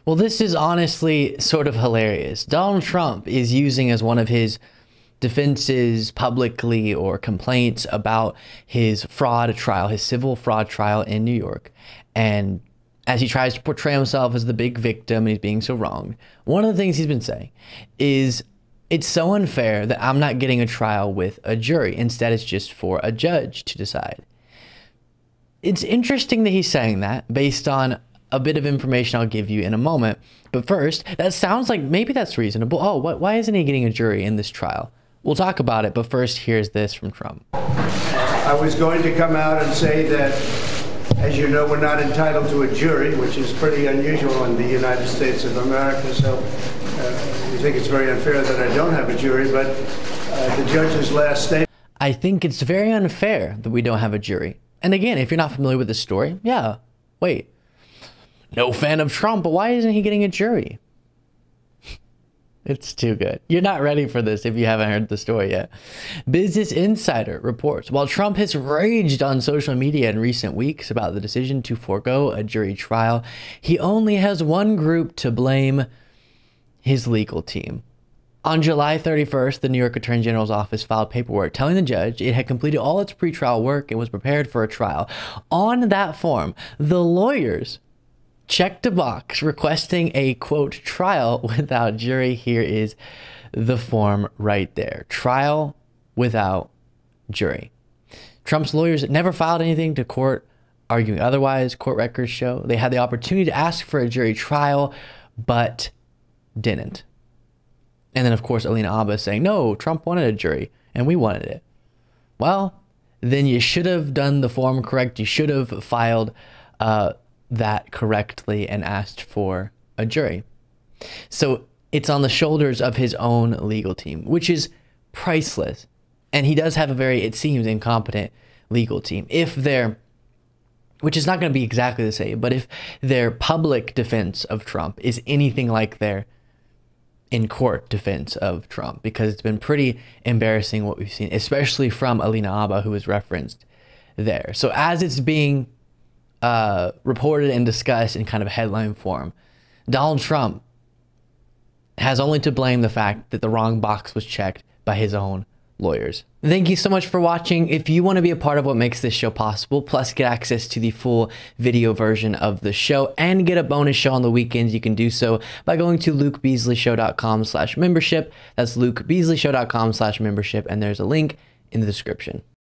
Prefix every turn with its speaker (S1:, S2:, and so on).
S1: Well, this is honestly sort of hilarious. Donald Trump is using as one of his defenses publicly or complaints about his fraud trial, his civil fraud trial in New York. And as he tries to portray himself as the big victim and he's being so wronged, one of the things he's been saying is it's so unfair that I'm not getting a trial with a jury. Instead, it's just for a judge to decide. It's interesting that he's saying that based on a bit of information I'll give you in a moment. But first, that sounds like maybe that's reasonable. Oh, why isn't he getting a jury in this trial? We'll talk about it, but first, here's this from Trump.
S2: I was going to come out and say that, as you know, we're not entitled to a jury, which is pretty unusual in the United States of America. So we think it's very unfair that I don't have a jury, but the judge's last statement.
S1: I think it's very unfair that we don't have a jury. And again, if you're not familiar with the story, yeah, wait. No fan of Trump, but why isn't he getting a jury? It's too good. You're not ready for this if you haven't heard the story yet. Business Insider reports, while Trump has raged on social media in recent weeks about the decision to forego a jury trial, he only has one group to blame: his legal team. On July 31st, the New York Attorney General's office filed paperwork telling the judge it had completed all its pretrial work and was prepared for a trial. On that form, the lawyers checked a box requesting a, quote, trial without jury. Here is the form right there. Trial without jury. Trump's lawyers never filed anything to court arguing otherwise. Court records show they had the opportunity to ask for a jury trial, but didn't. And then, of course, Alina Habba saying, no, Trump wanted a jury and we wanted it. Well, then you should have done the form correct. You should have filed that correctly and asked for a jury. So it's on the shoulders of his own legal team, which is priceless. And he does have a very, it seems, incompetent legal team. If they're, which is not going to be exactly the same, but if their public defense of Trump is anything like their in-court defense of Trump, because it's been pretty embarrassing what we've seen, especially from Alina Habba, who was referenced there. So as it's being reported and discussed in kind of headline form, Donald Trump has only to blame the fact that the wrong box was checked by his own lawyers. Thank you so much for watching. If you want to be a part of what makes this show possible, plus get access to the full video version of the show and get a bonus show on the weekends, you can do so by going to lukebeasleyshow.com/membership. That's lukebeasleyshow.com/membership, and there's a link in the description.